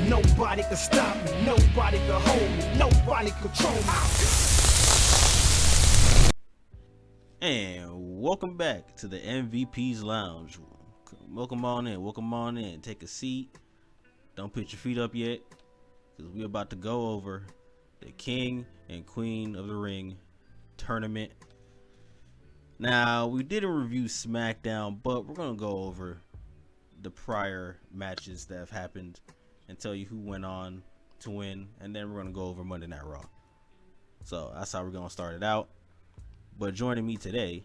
Nobody can stop me, nobody can hold me, nobody control me. And welcome back to the MVP's Lounge. Welcome on in, take a seat. Don't put your feet up yet, because we're about to go over the King and Queen of the Ring tournament. Now, we didn't review SmackDown, but we're going to go over the prior matches that have happened and tell you who went on to win, and then we're going to go over Monday Night Raw. So that's how we're going to start it out. But joining me today,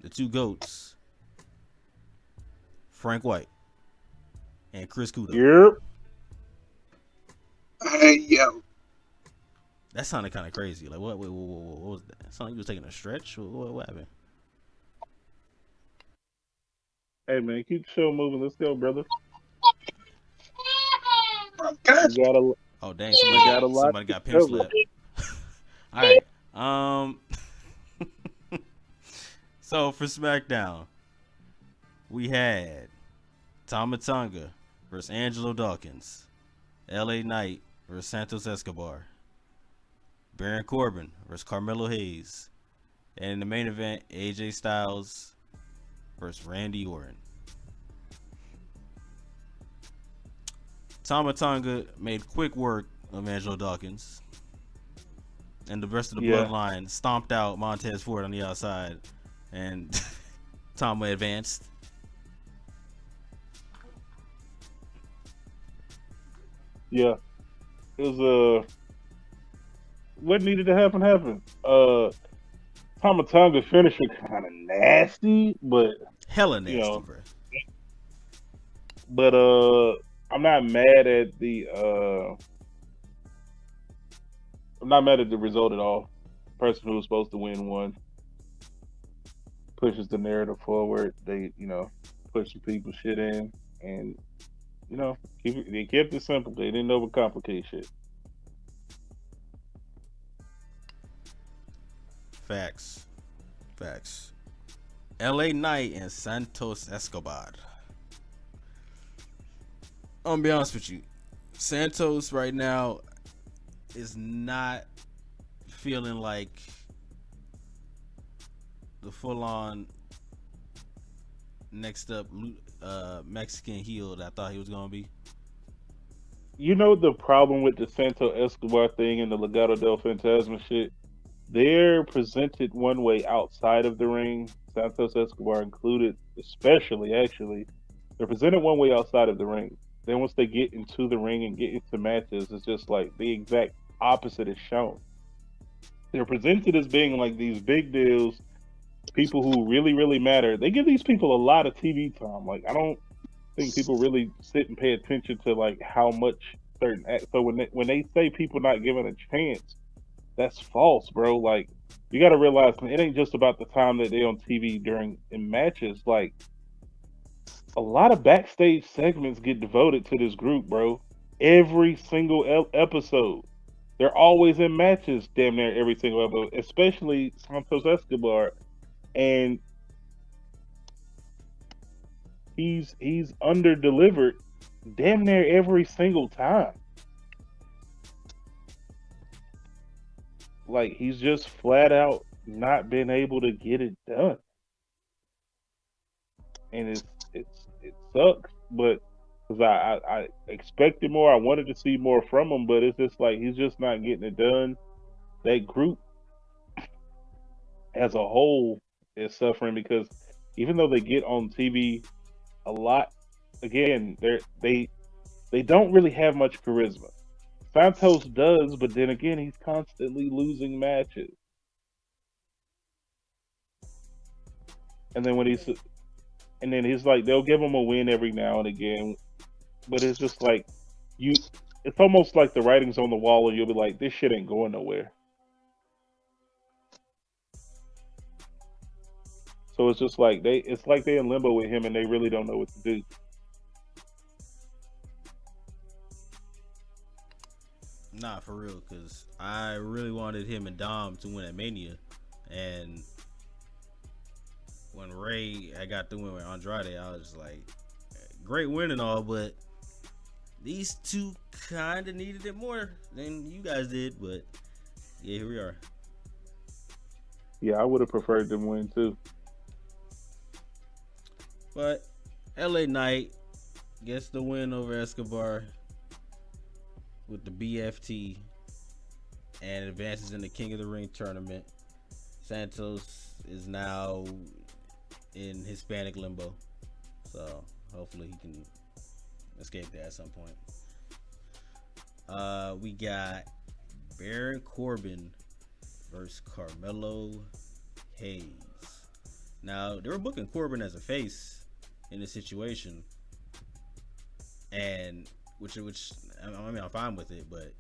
the two GOATs, Frank White and Chris Kudo. Yep. Hey, yo. That sounded kind of crazy. Like, what was that? It sounded like you was taking a stretch? What happened? Hey, man, keep the show moving. Let's go, brother. God. You got a, Oh, dang, somebody got pimp cover. slapped. All right. So, for SmackDown, we had Tama Tonga versus Angelo Dawkins, LA Knight versus Santos Escobar, Baron Corbin versus Carmelo Hayes, and in the main event, AJ Styles versus Randy Orton. Tama Tonga made quick work of Angelo Dawkins, and the rest of the bloodline stomped out Montez Ford on the outside, and Tama advanced. Yeah. It was what needed to happen happened. Tama Tonga finisher kind of nasty, but Hella nasty, bro. But I'm not mad at the result at all. The person who was supposed to win won. Pushes the narrative forward. They, push some people shit in, and they kept it simple. They didn't overcomplicate shit. Facts. LA Knight and Santos Escobar. I'm gonna be honest with you. Santos right now is not feeling like the full-on next up Mexican heel that I thought he was gonna be. You know the problem with the Santos Escobar thing and the Legado del Fantasma shit? They're presented one way outside of the ring, Santos Escobar included, especially actually. They're presented one way outside of the ring. Then once they get into the ring and get into matches, it's just like the exact opposite is shown. They're presented as being like these big deals, people who really, really matter. They give these people a lot of TV time. Like, I don't think people really sit and pay attention to like how much certain act. So when they say people not given a chance, that's false, bro. Like, you got to realize it ain't just about the time that they on TV in matches. Like, a lot of backstage segments get devoted to this group, bro. Every single episode, they're always in matches, damn near every single episode. Especially Santos Escobar, and he's under delivered damn near every single time. Like, he's just flat out not been able to get it done, and it sucks. But because I expected more, I wanted to see more from him, but it's just like he's just not getting it done. That group as a whole is suffering because even though they get on TV a lot, again, they don't really have much charisma. Santos does, but then again, he's constantly losing matches. And then he's like, they'll give him a win every now and again, but it's just like it's almost like the writing's on the wall, and you'll be like, this shit ain't going nowhere. So it's just like they're in limbo with him, and they really don't know what to do. Nah, for real, because I really wanted him and Dom to win at Mania, and when Ray I got the win with Andrade, I was just like, great win and all, but these two kind of needed it more than you guys did, but yeah, here we are. Yeah, I would have preferred them win too. But LA Knight gets the win over Escobar with the BFT and advances in the King of the Ring tournament. Santos is now in Hispanic limbo, so hopefully he can escape that at some point. We got Baron Corbin versus Carmelo Hayes. Now they were booking Corbin as a face in this situation, and which I mean I'm fine with it, but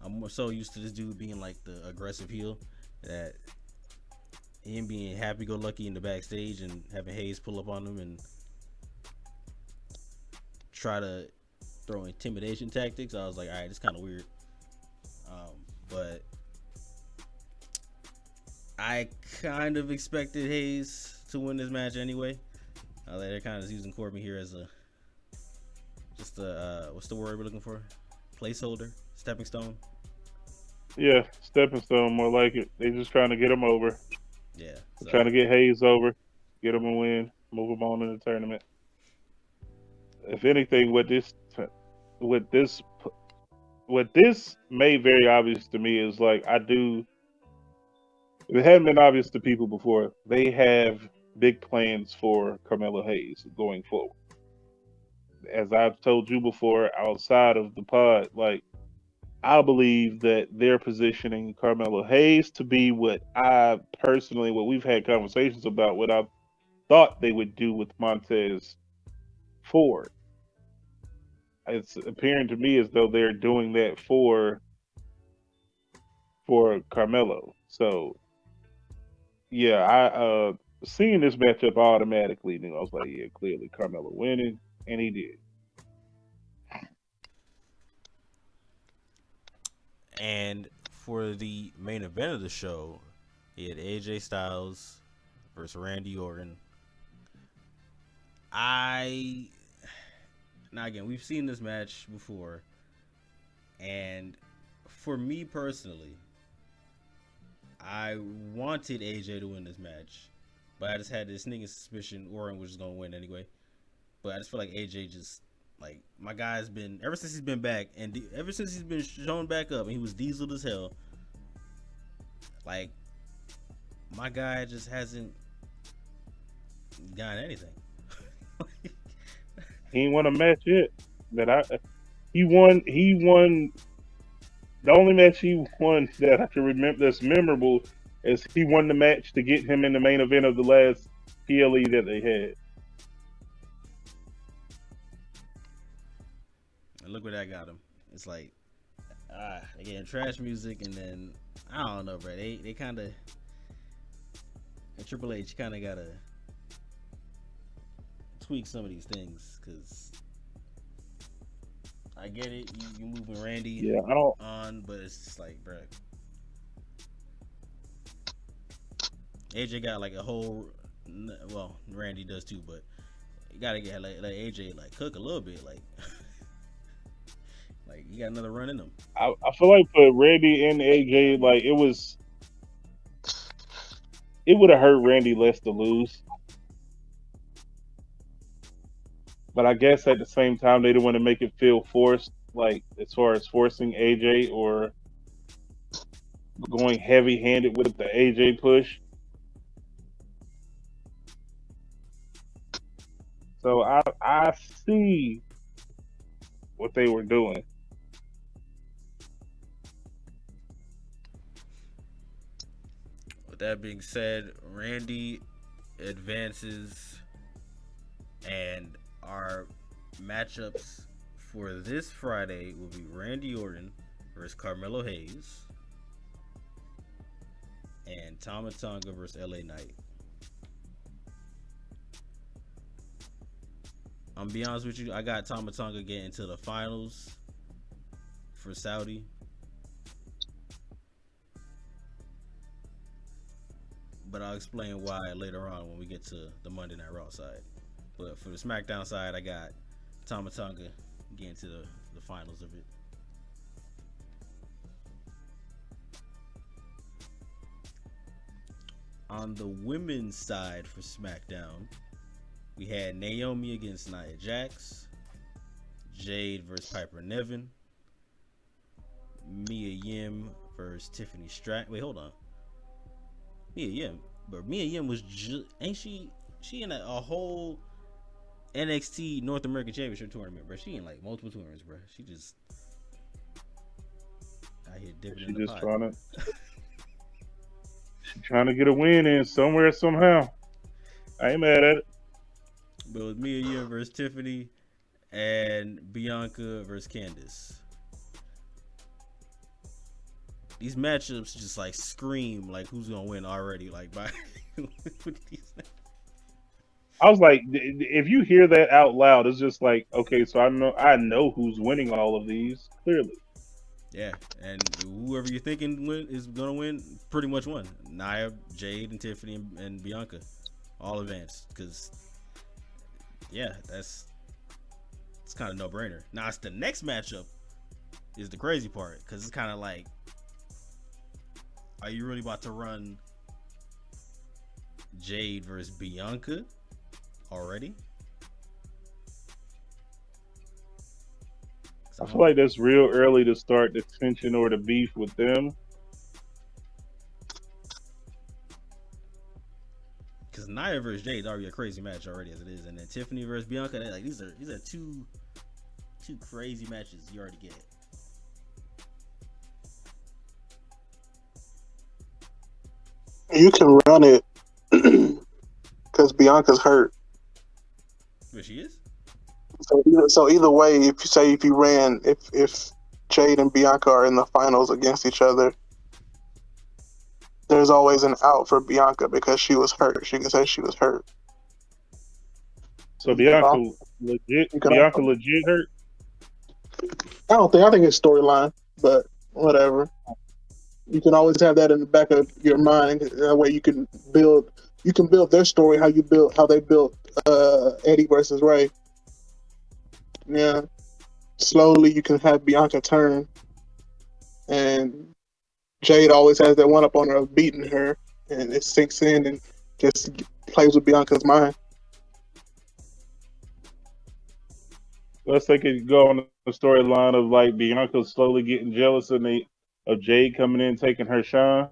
I'm more so used to this dude being like the aggressive heel, that him being happy-go-lucky in the backstage and having Hayes pull up on him and try to throw intimidation tactics. I was like, all right, it's kind of weird. But I kind of expected Hayes to win this match anyway. They're kind of using Corbin here as a what's the word we're looking for? Placeholder, stepping stone. Yeah, stepping stone, more like it. They just trying to get him over. Yeah, so. Trying to get Hayes over, get him a win, move him on in the tournament. If anything, what this made very obvious to me is like if it hadn't been obvious to people before, they have big plans for Carmelo Hayes going forward. As I've told you before, outside of the pod, like I believe that they're positioning Carmelo Hayes to be what we've had conversations about, what I thought they would do with Montez Ford. It's appearing to me as though they're doing that for Carmelo. So yeah, I seeing this matchup, I automatically knew. I was like, yeah, clearly Carmelo winning, and he did. And for the main event of the show, he had AJ Styles versus Randy Orton. Now again, we've seen this match before, and for me personally, I wanted AJ to win this match, but I just had this sneaking suspicion Orton was just gonna win anyway. But I just feel like AJ just, like, my guy's been, ever since he's been back, and ever since he's been shown back up, and he was dieseled as hell, like, my guy just hasn't gotten anything. He ain't won a match yet. He won. The only match he won that I can remember that's memorable is he won the match to get him in the main event of the last PLE that they had. And look where that got him. It's like, again, trash music, and then I don't know, bro. They kind of, in Triple H, kind of gotta tweak some of these things, because I get it, you moving Randy on, but it's just like, bro, AJ got like a whole, well, Randy does too, but you gotta get like AJ like cook a little bit, like like you got another run in them. I feel like for Randy and AJ, like it would have hurt Randy less to lose. But I guess at the same time, they didn't want to make it feel forced, like as far as forcing AJ or going heavy-handed with the AJ push. So I see what they were doing. With that being said, Randy advances, and our matchups for this Friday will be Randy Orton versus Carmelo Hayes and Tama Tonga versus LA Knight. I'm gonna be honest with you, I got Tama Tonga getting to the finals for Saudi. But I'll explain why later on when we get to the Monday Night Raw side. But for the SmackDown side, I got Tama Tonga getting to the the finals of it. On the women's side for SmackDown, we had Naomi against Nia Jax, Jade versus Piper Niven, Mia Yim versus Tiffany Stratton. Wait, hold on. Mia Yim, but Mia Yim was ain't she in a whole NXT North American Championship tournament, bro? She in like multiple tournaments, bro. She just out here dipping in the pot. She's trying to get a win in somewhere somehow. I ain't mad at it. But it was Mia Yim versus Tiffany and Bianca versus Candice. These matchups just like scream like who's gonna win already. Like by I was like, if you hear that out loud, it's just like, okay, so I know who's winning all of these clearly. Yeah, and whoever you're thinking is gonna win, pretty much won. Nia, Jade, and Tiffany and Bianca, all advanced. Because yeah, it's kind of no brainer. Now it's the next matchup is the crazy part because it's kind of like, are you really about to run Jade versus Bianca already? I feel like that's real early to start the tension or the beef with them. Because Nia versus Jade is already a crazy match already as it is, and then Tiffany versus Bianca, like these are two crazy matches you already get. You can run it because Bianca's hurt. But she is. So either way, if you ran, if Jade and Bianca are in the finals against each other, there's always an out for Bianca because she was hurt. She can say she was hurt. So Bianca legit hurt? I think it's storyline, but whatever. You can always have that in the back of your mind. That way you can build their story how they built Eddie versus Ray. Yeah. Slowly you can have Bianca turn, and Jade always has that one up on her of beating her, and it sinks in and just plays with Bianca's mind. Let's take it go on the storyline of like Bianca slowly getting jealous of Jade coming in taking her shine.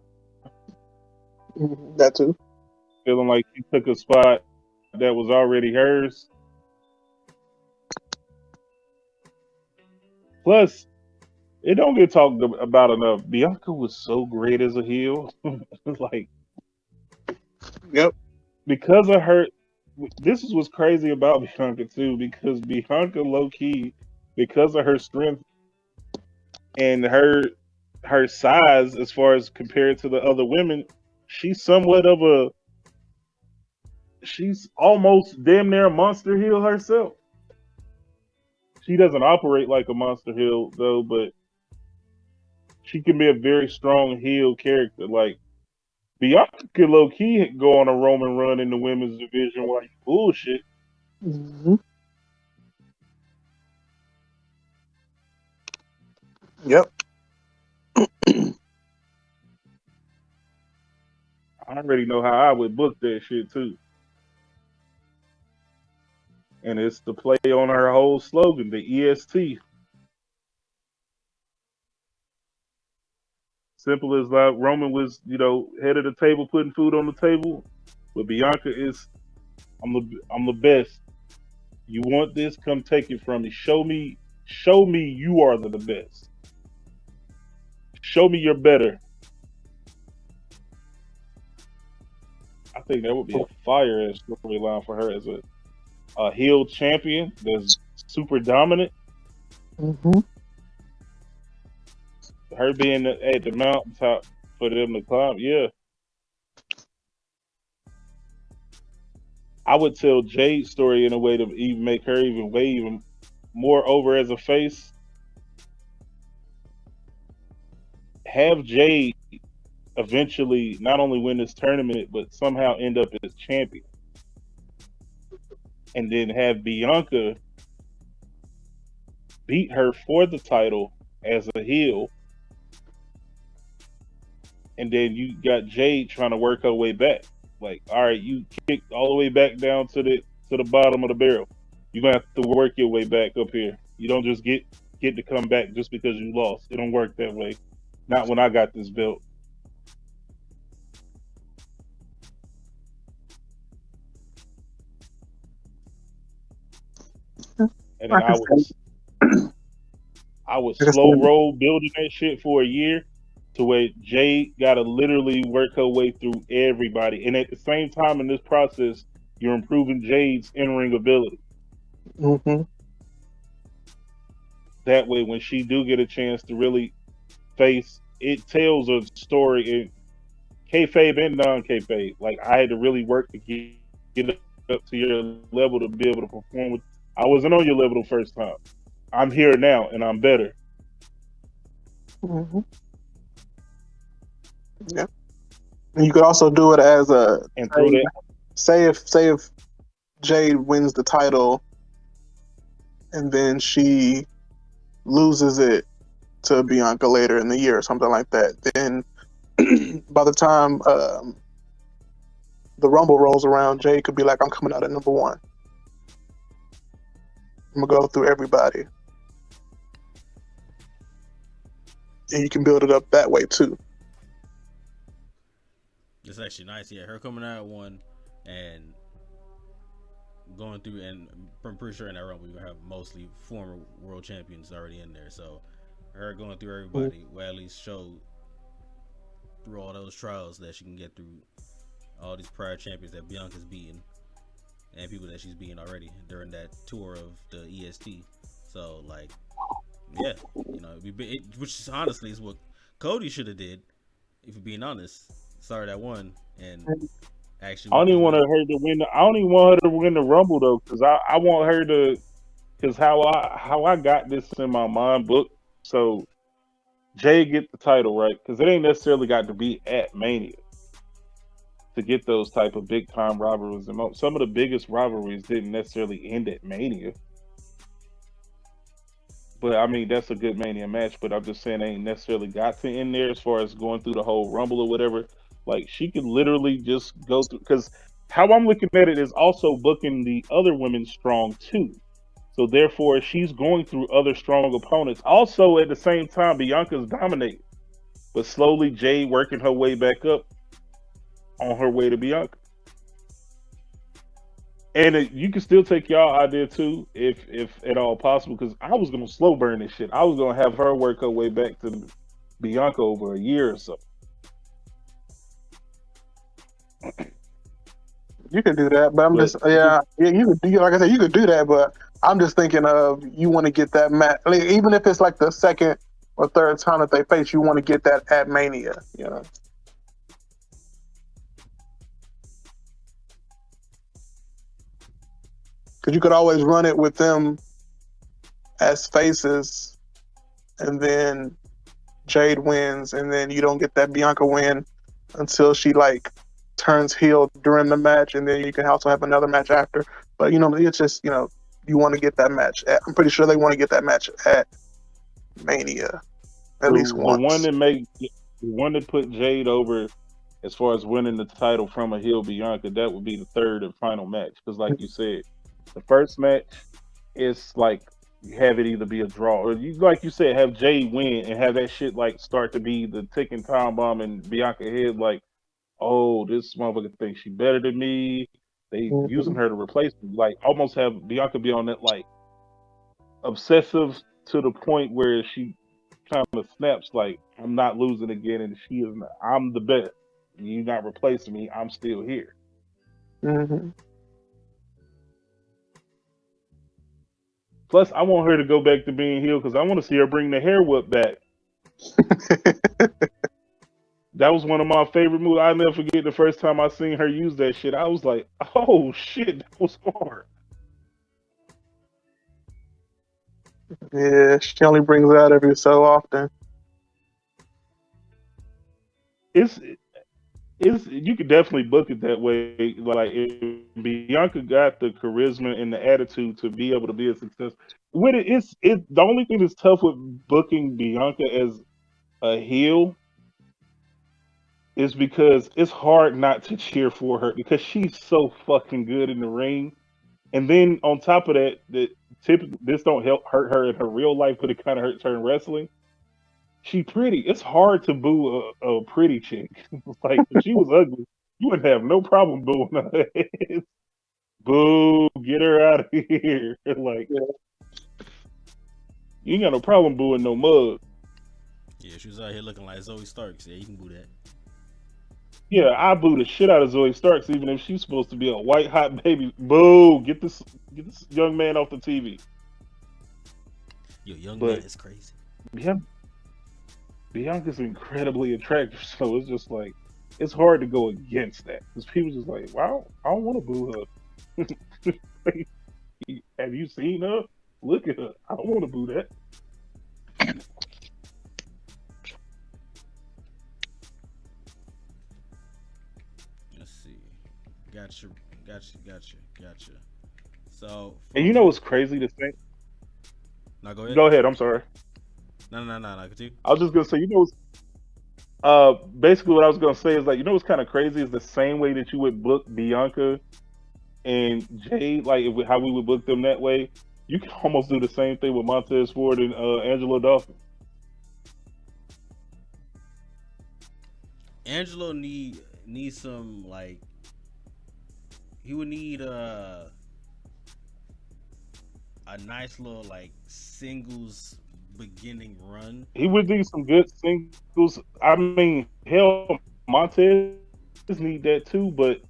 That too. Feeling like she took a spot that was already hers. Plus, it don't get talked about enough. Bianca was so great as a heel. Like, yep. Because of her, this is what's crazy about Bianca too. Because Bianca, low key, because of her strength and her size, as far as compared to the other women, she's almost damn near a monster heel herself. She doesn't operate like a monster heel though, but she can be a very strong heel character. Like Bianca could low key go on a Roman run in the women's division while you bullshit. Mm-hmm. Yep. I already know how I would book that shit too. And it's to play on her whole slogan, the EST. Simple as like Roman was, head of the table, putting food on the table. But Bianca is, I'm the best. You want this? Come take it from me. Show me you are the best. Show me you're better. I think that would be a fire ass storyline for her as a heel champion that's super dominant. Mm-hmm. Her being at the mountaintop for them to climb, yeah. I would tell Jade's story in a way to even make her even more over as a face. Have Jade eventually not only win this tournament, but somehow end up as champion. And then have Bianca beat her for the title as a heel, and then you got Jade trying to work her way back. Like, all right, you kicked all the way back down to the bottom of the barrel. You're gonna have to work your way back up here. You don't just get to come back just because you lost. It don't work that way. Not when I got this belt. And then I was slow roll building that shit for a year to where Jade gotta literally work her way through everybody. And at the same time in this process, you're improving Jade's in-ring ability. Mm-hmm. That way when she do get a chance to really face, it tells a story in kayfabe and non-kayfabe. Like, I had to really work to get up to your level to be able to perform with. I wasn't on your level the first time. I'm here now and I'm better. Mm-hmm. Yeah. And you could also do it as a And through that, say if Jade wins the title and then she loses it to Bianca later in the year or something like that, then by the time the Rumble rolls around, Jade could be like, I'm coming out at number one. I'm gonna go through everybody. And you can build it up that way too. It's actually nice. Yeah, her coming out at one and going through, and I'm pretty sure in that Rumble you're gonna have mostly former world champions already in there. So her going through everybody will at least show through all those trials that she can get through all these prior champions that Bianca's beaten and people that she's beaten already during that tour of the EST. So like, yeah, you know, which honestly is what Cody should have did. If you're being honest, started at one and actually I don't worked his even want way. her to win. I don't even want her to win the Rumble though, because I want her to. Because how I got this in my mind book. So Jay get the title right, because it ain't necessarily got to be at Mania to get those type of big time rivalries. And some of the biggest rivalries didn't necessarily end at Mania. But I mean, that's a good Mania match. But I'm just saying, they ain't necessarily got to end there as far as going through the whole Rumble or whatever. Like, she could literally just go through. Because how I'm looking at it is also booking the other women strong too. So therefore, she's going through other strong opponents. Also, at the same time, Bianca's dominating, but slowly Jade working her way back up on her way to Bianca. And you can still take y'all idea too, if at all possible, because I was gonna slow burn this shit. I was gonna have her work her way back to Bianca over a year or so. You could do that, but I'm But just you could do, like I said, you could do that, but I'm just thinking of, you want to get that match, like, even if it's like the second or third time that they face, you want to get that at Mania, you know. Because you could always run it with them as faces, and then Jade wins, and then you don't get that Bianca win until she like turns heel during the match, and then you can also have another match after. But you know, it's just, you know, you want to get that match. I'm pretty sure they want to get that match at Mania at least the once. one that put Jade over as far as winning the title from a heel Bianca, that would be the third and final match. Because like you said, the first match is like, you have it either be a draw, or you, like you said, have Jade win and have that shit like start to be the ticking time bomb in Bianca head, like, oh, this motherfucker thinks she better than me. They using Mhm. her to replace me. Like, almost have Bianca be on that like obsessive to the point where she kind of snaps, like, I'm not losing again, and she is not, I'm the best. You're not replacing me. I'm still here. Mhm. Plus, I want her to go back to being heel because I want to see her bring the hair whip back. That was one of my favorite moves. I'll never forget the first time I seen her use that shit. I was like, oh shit, that was hard. Yeah, she only brings it out every so often. It's It's you could definitely book it that way. Like if Bianca got the charisma and the attitude to be able to be a success with it, it's the only thing that's tough with booking Bianca as a heel is because it's hard not to cheer for her because she's so fucking good in the ring. And then on top of that, typically this don't help hurt her in her real life, but it kind of hurts her in wrestling. She pretty. It's hard to boo a pretty chick. Like if she was ugly, you wouldn't have no problem booing her. Boo, get her out of here. Like Yeah. you ain't got no problem booing no mug. Yeah, she was out here looking like Zoey Stark. Yeah, you can boo that. Yeah, I boo the shit out of Zoe Starks, even if she's supposed to be a white hot baby. Boo, get this young man off the TV. Yo, young man But is crazy. Bian- Bianca's incredibly attractive, so it's just like it's hard to go against that because people just like, wow, I don't want to boo her. Like, have you seen her? Look at her. I don't want to boo that. Let's see. Gotcha, gotcha. So, And you know what's crazy to think? now go ahead. Go ahead. I'm sorry. No. Continue. I was just gonna say, basically what I was gonna say is like, you know what's kind of crazy is the same way that you would book Bianca and Jade, like how we would book them that way. You can almost do the same thing with Montez Ford and Angelo Dawkins. Angelo need some like he would need a nice little like singles beginning run. He would need some good singles. I mean, hell, Montez need that too, but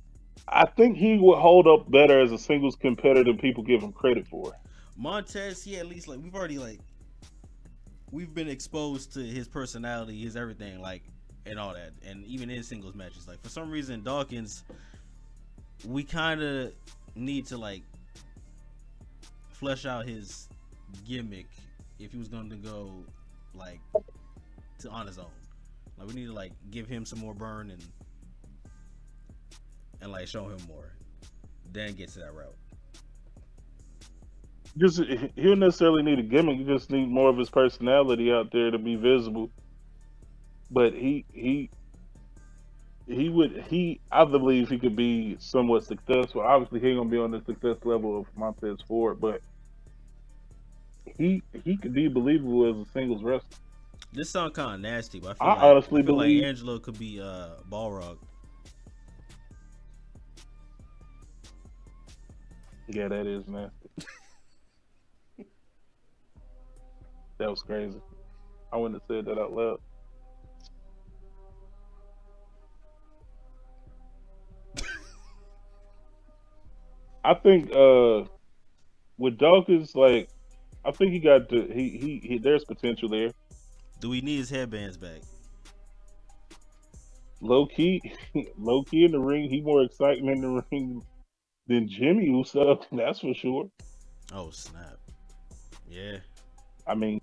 I think he would hold up better as a singles competitor than people give him credit for. Montez, he at least like we've been exposed to his personality, his everything, like and all that, and even in singles matches. Like for some reason, Dawkins, we kind of need to like flesh out his gimmick if he was going to go like to on his own. Like we need to like give him some more burn and like show him more, then get to that route. Just he don't necessarily need a gimmick. You just need more of his personality out there to be visible. But I believe he could be somewhat successful. Obviously, he ain't gonna be on the success level of Montez Ford, but he could be believable as a singles wrestler. This sound kind of nasty, but I honestly I feel like believe. Angelo could be Balrog. Yeah, that is nasty. That was crazy. I wouldn't have said that out loud. I think with Dawkins, like I think he got the he there's potential there. Do we need his headbands back? Low key, low key in the ring, he more exciting in the ring than Jimmy Uso. That's for sure. Oh snap! Yeah, I mean,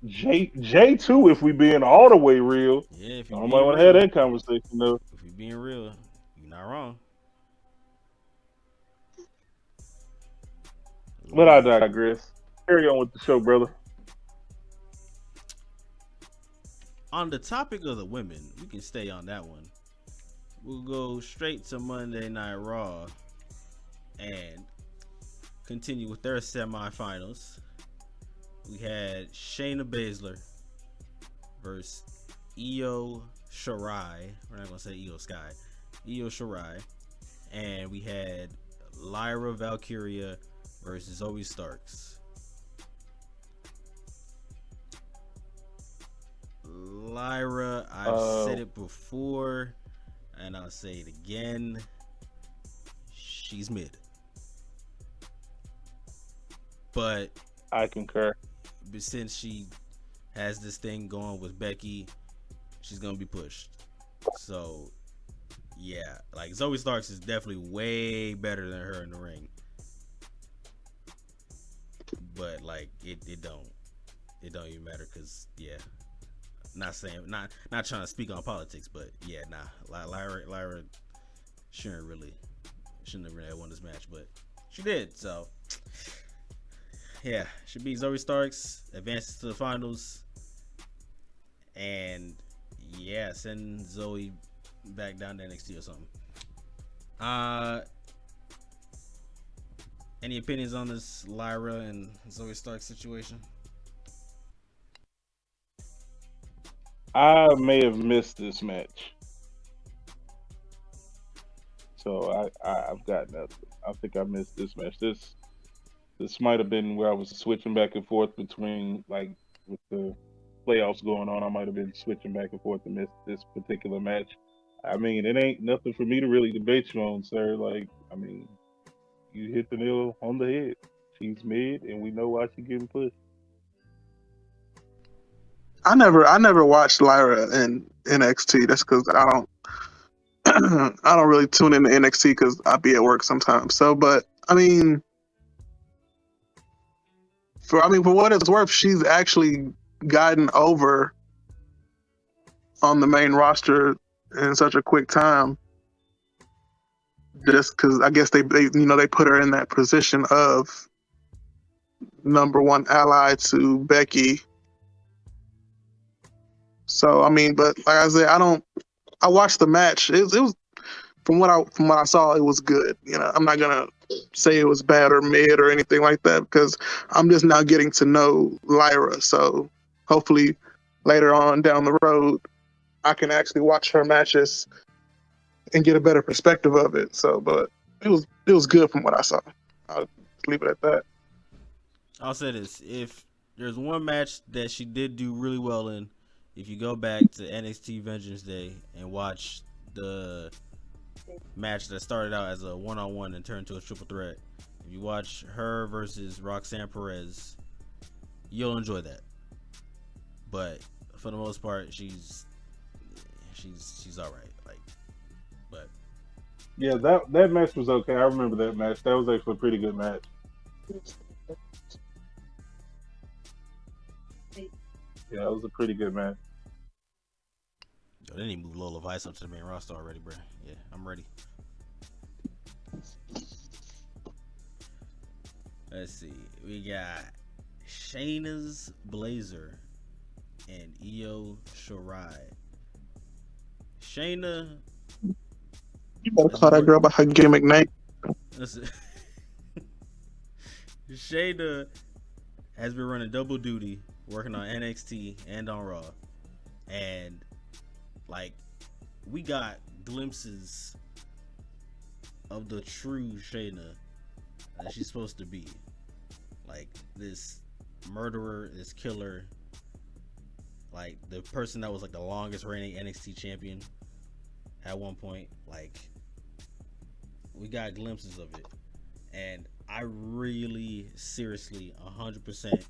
J too. If we being all the way real, yeah. If I you're don't being want to have real, that conversation though. you're not wrong. But I digress. Carry on with the show, brother. On the topic of the women, we can stay on that one. We'll go straight to Monday Night Raw and continue with their semifinals. We had Shayna Baszler versus IYO SKY. We're not gonna say IYO SKY. IYO SKY, and we had Lyra Valkyria versus Zoey Starks. Lyra, I've said it before, and I'll say it again. She's mid, but I concur. since she has this thing going with Becky, she's gonna be pushed. So, yeah, like Zoey Starks is definitely way better than her in the ring, but like it don't even matter because yeah. not saying, not trying to speak on politics, but yeah, nah, Lyra shouldn't have really won this match, but she did. So yeah, she beat Zoey Starks, advances to the finals, and yeah, send Zoey back down to NXT or something. Any opinions on this Lyra and Zoey Stark situation? I may have missed this match, so I've got nothing. I think I missed this match. This might have been where I was switching back and forth between, like, with the playoffs going on. I might have been switching back and forth and missed this particular match. I mean, it ain't nothing for me to really debate you on, sir. Like, I mean, you hit the nail on the head. She's mid, and we know why she's getting pushed. I never watched Lyra in NXT. That's because I don't I don't really tune into NXT because I be at work sometimes. So, but I mean, for what it's worth, she's actually gotten over on the main roster in such a quick time. Just because I guess they put her in that position of number one ally to Becky. So I mean, but like I said, I watched the match. It was from what I saw, it was good. I'm not gonna say it was bad or mid or anything like that because I'm just now getting to know Lyra. So hopefully later on down the road, I can actually watch her matches and get a better perspective of it. So, but it was good from what I saw. I'll leave it at that. I'll say this: if there's one match that she did do really well in, if you go back to NXT Vengeance Day and watch the match that started out as a one-on-one and turned to a triple threat, if you watch her versus Roxanne Perez, you'll enjoy that. But for the most part, she's all right. Like, but Yeah, that match was okay. I remember that match. That was actually a pretty good match. Yeah, it was a pretty good match. yo, they need to move Lola Vice up to the main roster already, bro. Yeah, I'm ready. Let's see. We got Shayna's Baszler and IYO SKY. Shayna. You better call that girl by her gimmick name. Shayna has been running double duty, working on NXT and on Raw, and like we got glimpses of the true Shayna that she's supposed to be, like this murderer, this killer, like the person that was like the longest reigning NXT champion at one point. Like we got glimpses of it, and I really, seriously, 100%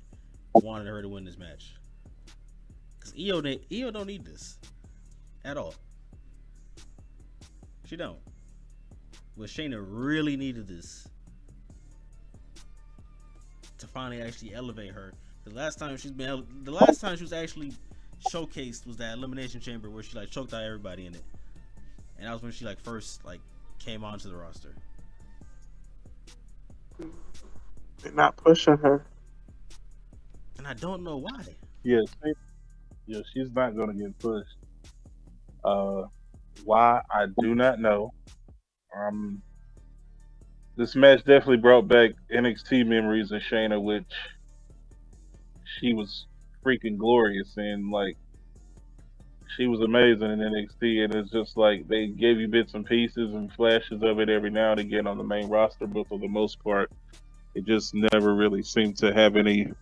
wanted her to win this match. Because IYO don't need this at all. She don't. But Shayna really needed this to finally actually elevate her. The last time she was actually showcased was that Elimination Chamber where she like choked out everybody in it, and that was when she like first like came onto the roster. They're not pushing her. And I don't know why. Yeah, she's not gonna get pushed. Why, I do not know. This match definitely brought back NXT memories of Shayna, which she was freaking glorious in. Like, she was amazing in NXT, and it's just like they gave you bits and pieces and flashes of it every now and again on the main roster, but for the most part, it just never really seemed to have any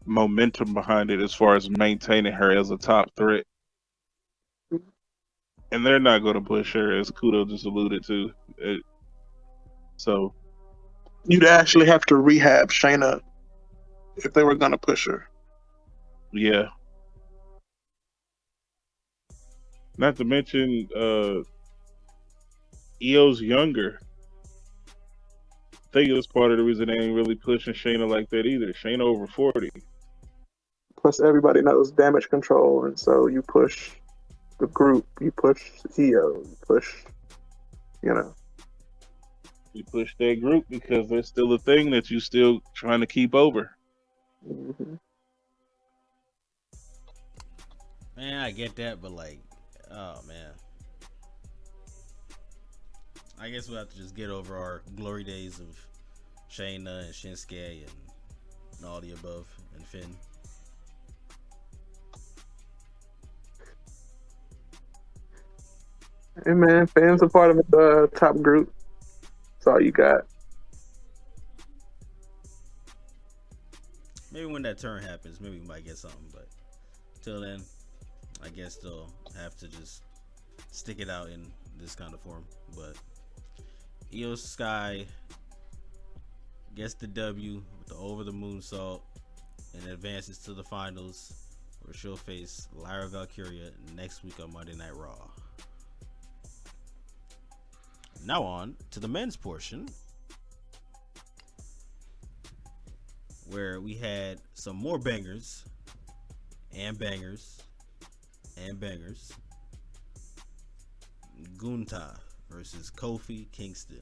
momentum behind it as far as maintaining her as a top threat. And they're not going to push her, as Kudo just alluded to. So You'd actually have to rehab Shayna if they were going to push her. yeah. Not to mention, IYO's younger. I think it's part of the reason they ain't really pushing Shayna like that either. Shayna over 40. Plus, everybody knows damage control, and so you push the group, you push EO, you push, you know. You push that group because there's still a thing that you still trying to keep over. Mm-hmm. Man, I get that, but like, oh man. I guess we'll have to just get over our glory days of Shayna and Shinsuke and all the above and Finn. Hey man, fans are part of the top group. That's all you got. Maybe when that turn happens, maybe we might get something. But till then, I guess they'll have to just stick it out in this kind of form. But IYO SKY gets the W with the over the moonsault and advances to the finals, where she'll face Lyra Valkyria next week on Monday Night Raw. Now on to the men's portion, where we had some more bangers and bangers and bangers. Gunther versus Kofi Kingston,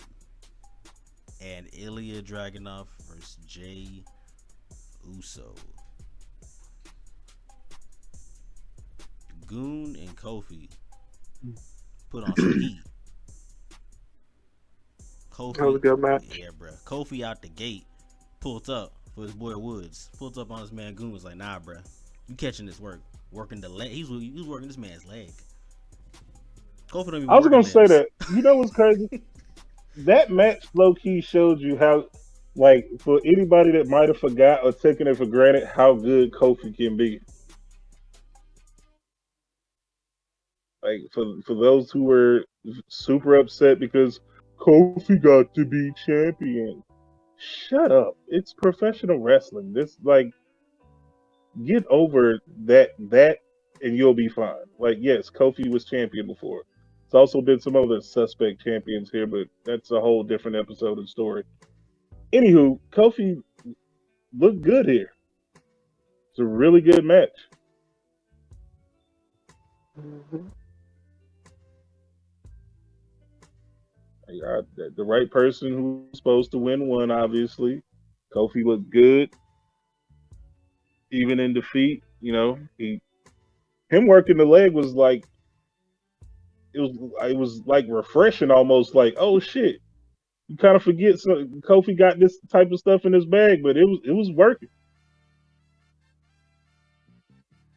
and Ilja Dragunov versus Jey Uso. Goon and Kofi put on some heat. Kofi, That was a good match. yeah, bro. Kofi out the gate pulled up for his boy Woods. Pulled up on his man Goon. Was like, nah, bro, you catching this work? Working the leg. He was working this man's leg. Kofi don't even I was work gonna say limbs. that. You know what's crazy? That match low key showed you how, like, for anybody that might have forgot or taken it for granted, how good Kofi can be. Like for those who were super upset because Kofi got to be champion. Shut up. It's professional wrestling. This like get over that and you'll be fine. Like yes, Kofi was champion before. It's also been some other suspect champions here, but that's a whole different episode of the story. Anywho, Kofi looked good here. It's a really good match. Mm-hmm. The right person who was supposed to win won, obviously. Kofi looked good, even in defeat. You know, him working the leg was like it was like refreshing, almost like oh shit. You kind of forget Kofi got this type of stuff in his bag, but it was working.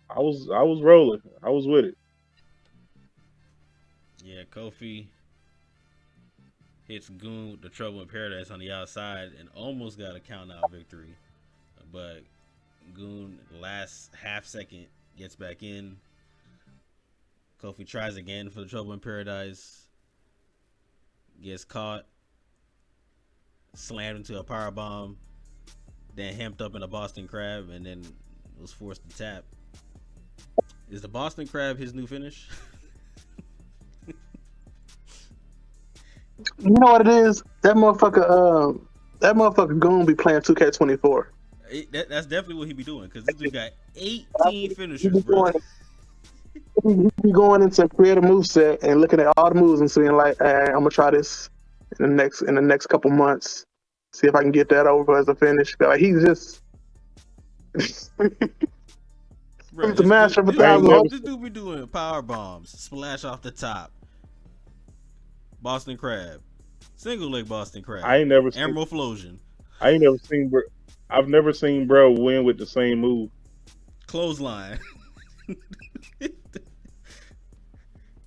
I was rolling. I was with it. Yeah, Kofi hits Goon with the Trouble in Paradise on the outside and almost got a count out victory. But Goon, last half second, gets back in. Kofi tries again for the Trouble in Paradise. Gets caught. Slammed into a powerbomb. Then hemmed up in a Boston Crab and then was forced to tap. Is the Boston Crab his new finish? You know what it is? That motherfucker Goon be playing 2K24. That's definitely what he be doing because this dude got 18 finishers, bro. He be going into creative moveset and looking at all the moves and seeing like, hey, I'm gonna try this in the next couple months. See if I can get that over as a finish. Like he's just Bro, he's the master of a this thousand never- hopes. this dude be doing power bombs, splash off the top, Boston Crab, single leg Boston Crab, I ain't never seen. Emerald Flosion, I ain't never seen. I've never seen bro win with the same move. clothesline.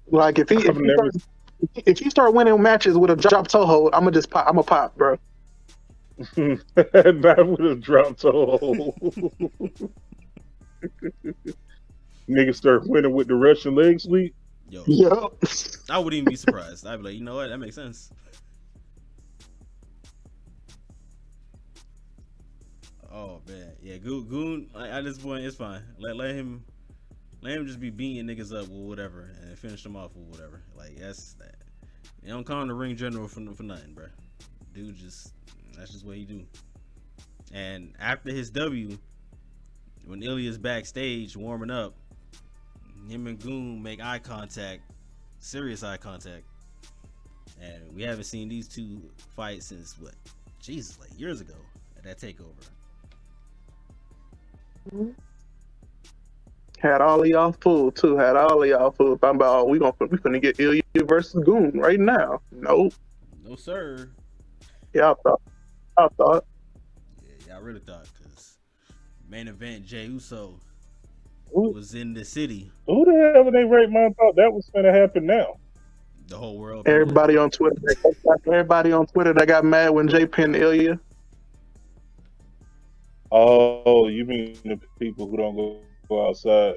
Like if he start winning matches with a drop toe hold, I'm gonna pop, bro. Not with a drop toe. Niggas start winning with the Russian leg sweep. Yo, Yep. I wouldn't even be surprised. I'd be like, you know what? That makes sense. Oh man, yeah, Goon. At this point, it's fine. Let him just be beating niggas up or whatever, and finish them off or whatever. Like that's that. You don't call him the ring general for nothing, bro. Dude, that's just what he do. And after his W, when Ilya's backstage warming up, him and Goon make eye contact, serious eye contact, and we haven't seen these two fight since what? Jesus, like years ago at that takeover. Had all of y'all fooled too. Had all of y'all fooled. I'm about, we finna get Ilya versus Goon right now. Nope. No sir. Y'all thought. Yeah, y'all really thought, because main event Jey Uso Who, was in the city. who the hell they right mind thought that was gonna happen now? The whole world. Everybody on Twitter that got mad when Jay pinned Ilya. Oh, you mean the people who don't go outside?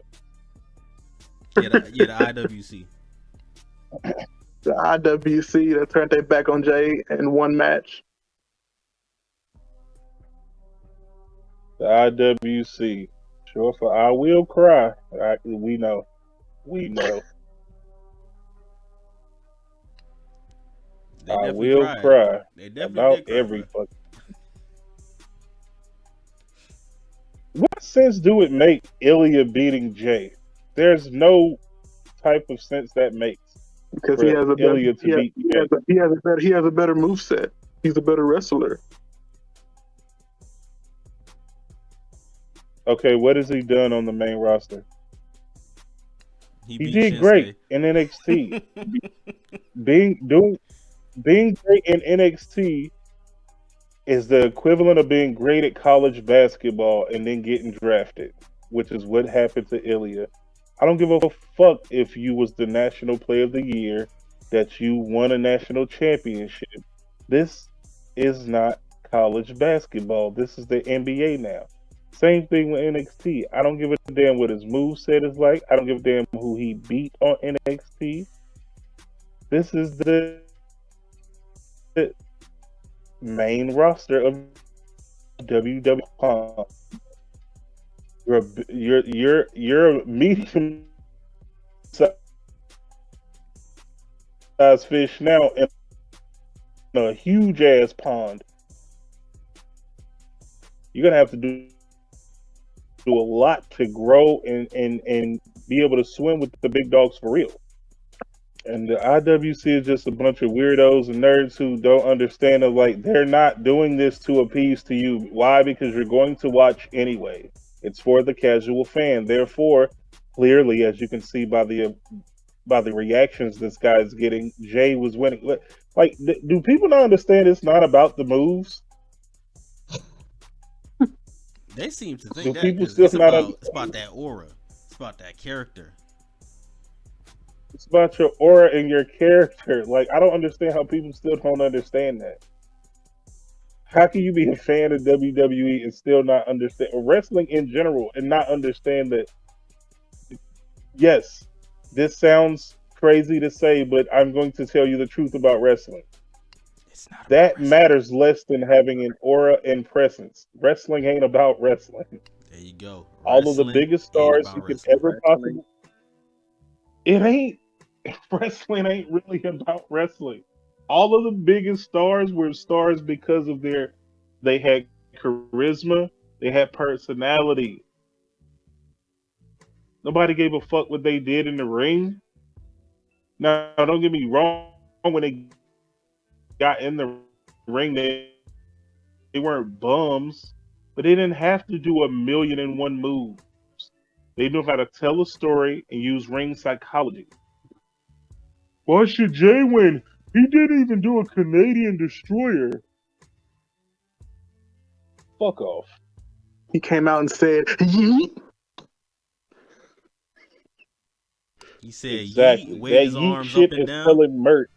Yeah, the IWC. The IWC that turned their back on Jay in one match. The IWC. Sure for I will cry. We know. They I definitely will cried. cry They definitely about did cry. every fucking. What sense do it make Ilya beating Jay? There's no type of sense that makes Because for he has a better, Ilya to beat Jay. he has a better moveset. He's a better wrestler. Okay, what has he done on the main roster? He beat did Shinsuke. great in NXT. being great in NXT is the equivalent of being great at college basketball and then getting drafted, which is what happened to Ilya. I don't give a fuck if you was the National Player of the Year, that you won a national championship. This is not college basketball. This is the NBA now. Same thing with NXT. I don't give a damn what his moveset is like. I don't give a damn who he beat on NXT. This is the main roster of WWE. You're a medium sized fish now in a huge ass pond. You're gonna have to do a lot to grow and be able to swim with the big dogs for real. And the IWC is just a bunch of weirdos and nerds who don't understand that, like, they're not doing this to appease to you. Why? Because you're going to watch anyway. It's for the casual fan. Therefore, clearly, as you can see by the reactions this guy's getting, Jay was winning. Like, do people not understand it's not about the moves? They seem to think Do that people 'cause still it's not about that aura. It's about that character. It's about your aura and your character. Like, I don't understand how people still don't understand that. How can you be a fan of WWE and still not understand wrestling in general and not understand that? Yes, this sounds crazy to say, but I'm going to tell you the truth about wrestling. It's not about That wrestling. matters less than having an aura and presence. Wrestling ain't about wrestling. There you go. All of the biggest stars you could ever possibly. It ain't. Wrestling ain't really about wrestling. All of the biggest stars were stars because of they had charisma, they had personality. Nobody gave a fuck what they did in the ring. Now, don't get me wrong, when they got in the ring, they weren't bums, but they didn't have to do 1,000,001 moves. They knew how to tell a story and use ring psychology. Why should Jay win? He didn't even do a Canadian destroyer. Fuck off. He came out and said, Yeet. He said Exactly. Yeet, waved that his Yeet arms shit up and is down. selling merch.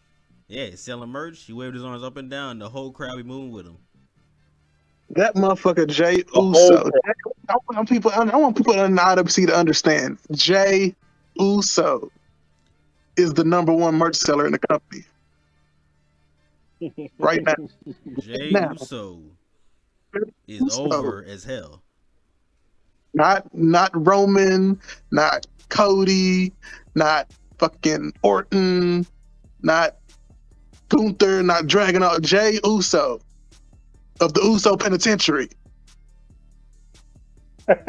Yeah, he's selling merch. He waved his arms up and down. The whole crowd be moving with him. That motherfucker Jey The whole Uso. crowd. I want people in the IWC to understand. Jey Uso is the number one merch seller in the company. Right now. Jey Now. Uso is Uso. over as hell. Not Roman, not Cody, not fucking Orton, not Gunther, not Dragunov. Jey Uso of the Uso Penitentiary. Let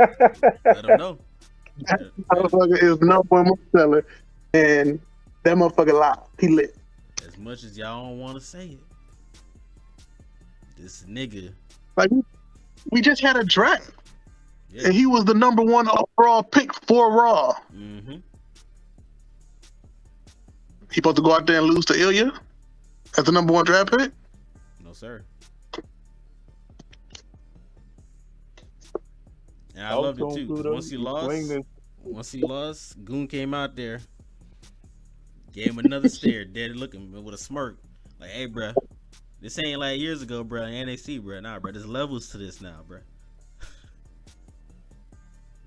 them know. That motherfucker is number one seller, and that motherfucker live. He lit. As much as y'all don't want to say it, this nigga, Like we just had a draft, yeah. and he was the number one overall pick for Raw. Mm-hmm. He supposed to go out there and lose to Ilya as the number one draft pick? No, sir. And I loved it too. 'Cause once he lost, Goon came out there, gave him another stare, dead looking with a smirk. Like, hey, bruh, this ain't like years ago, bruh. NXT, bruh. Nah, bruh. There's levels to this now, bruh.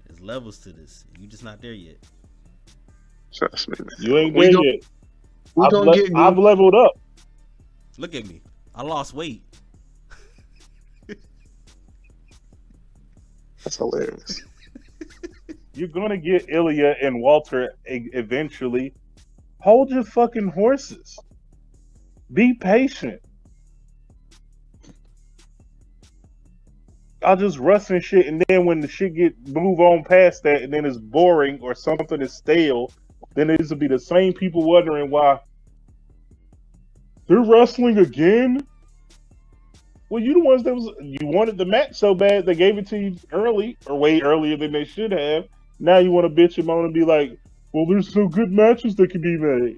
There's levels to this. You just not there yet. Trust me, man. You ain't there yet. I've leveled up. Look at me. I lost weight. That's hilarious. You're gonna get Ilya and Walter eventually. Hold your fucking horses. Be patient. I'll just rush and shit, and then when the shit move on past that, and then it's boring or something is stale, then it will be the same people wondering why they're wrestling again. Well, you the ones you wanted the match so bad they gave it to you early or way earlier than they should have. Now you want to bitch and moan and be like, "Well, there's so good matches that can be made."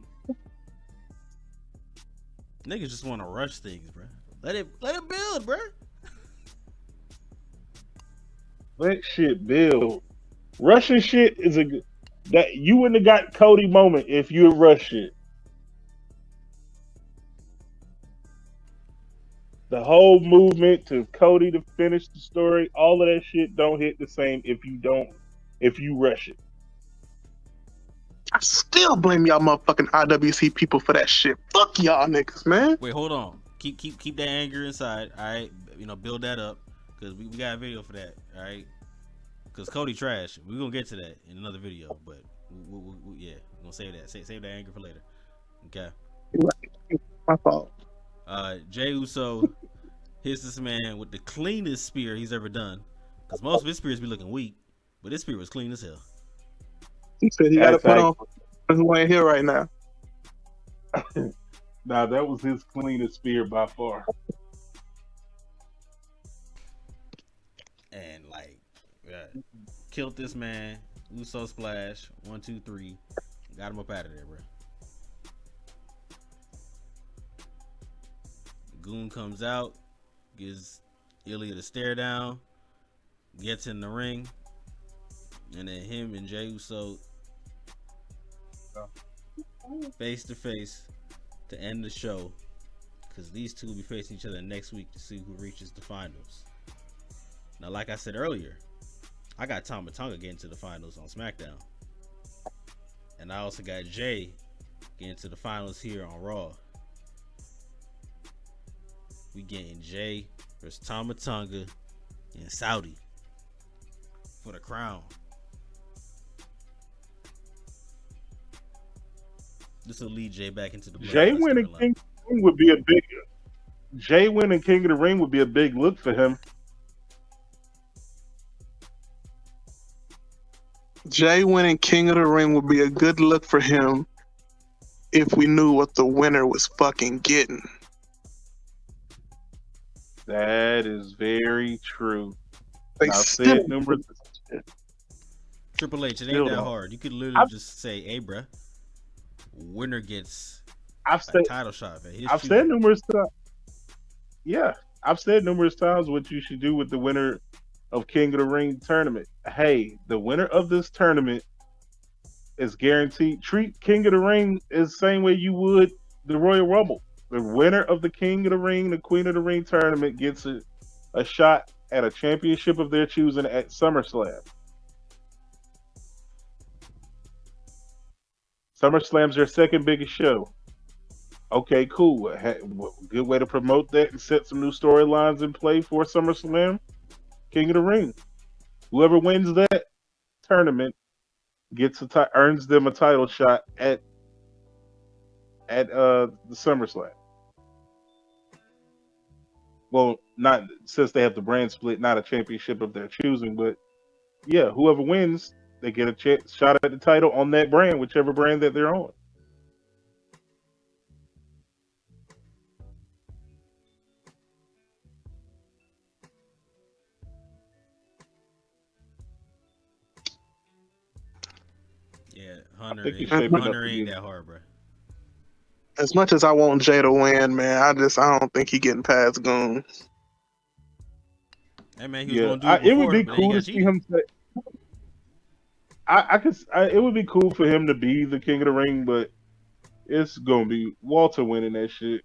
Niggas just want to rush things, bro. Let it build, bro. Let shit build. Rushing shit is that you wouldn't have got Cody moment if you had rushed it. The whole movement to Cody to finish the story, all of that shit don't hit the same if you rush it. I still blame y'all motherfucking IWC people for that shit. Fuck y'all niggas, man. Wait, hold on. Keep that anger inside. All right, build that up because we got a video for that. All right, because Cody trash. We're gonna get to that in another video, but yeah, we're gonna save that. Save that anger for later. Okay. My fault. Jey Uso hits this man with the cleanest spear he's ever done. Because most of his spears be looking weak, but his spear was clean as hell. He said he got to put on who ain't here right now. Nah, that was his cleanest spear by far. And killed this man. Uso Splash. 1, 2, 3. Got him up out of there, bro. Goon comes out, gives Ilya the stare down, gets in the ring, and then him and Jey Uso face to face to end the show, because these two will be facing each other next week to see who reaches the finals. Now, like I said earlier, I got Tama Tonga getting to the finals on SmackDown, and I also got Jay getting to the finals here on Raw. We getting Jay versus Tama Tonga in Saudi for the crown. This will lead Jay back into the Jay winning King of the Ring would be a big. Jay winning King of the Ring would be a big look for him. Jay winning King of the Ring would be a good look for him if we knew what the winner was fucking getting. That is very true. Like, I've said numerous. Triple H, it ain't that hard. You could literally just say, "Hey, bruh, winner gets a title shot." I've said numerous times. Yeah, I've said numerous times what you should do with the winner of King of the Ring tournament. Hey, the winner of this tournament is guaranteed. Treat King of the Ring as the same way you would the Royal Rumble. The winner of the King of the Ring, the Queen of the Ring tournament gets a shot at a championship of their choosing at SummerSlam. SummerSlam's their second biggest show. Okay, cool. Good way to promote that and set some new storylines in play for SummerSlam. King of the Ring. Whoever wins that tournament earns them a title shot at the SummerSlam. Well, not since they have the brand split, not a championship of their choosing, but yeah, whoever wins, they get a shot at the title on that brand, whichever brand that they're on. Yeah, I Hunter think he's ain't shaping up Hunter to ain't be. that hard, bro. As much as I want Jay to win, man, I don't think he getting past Goon. Hey man, he was Yeah, gonna do it it would before, be but then he cool to got see cheated. him say. It would be cool for him to be the king of the ring, but it's gonna be Walter winning that shit.